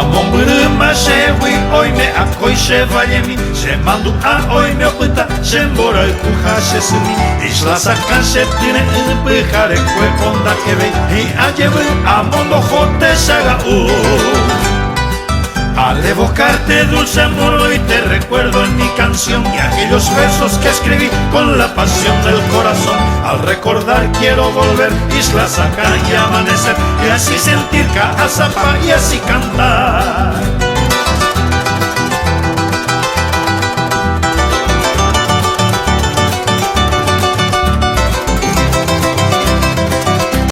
Amon buruma shewi oime akoi shevayemi Shemandu a oime opita shembora kuha shesumi Isla sakan shetine pihare kwe onda kebe Y ayewe amon lojote shaga Al evocarte dulce amor hoy te recuerdo en mi canción Y aquellos versos que escribí con la pasión del corazón Al recordar quiero volver, Isla Saca y amanecer Y así sentir Caazapá y así cantar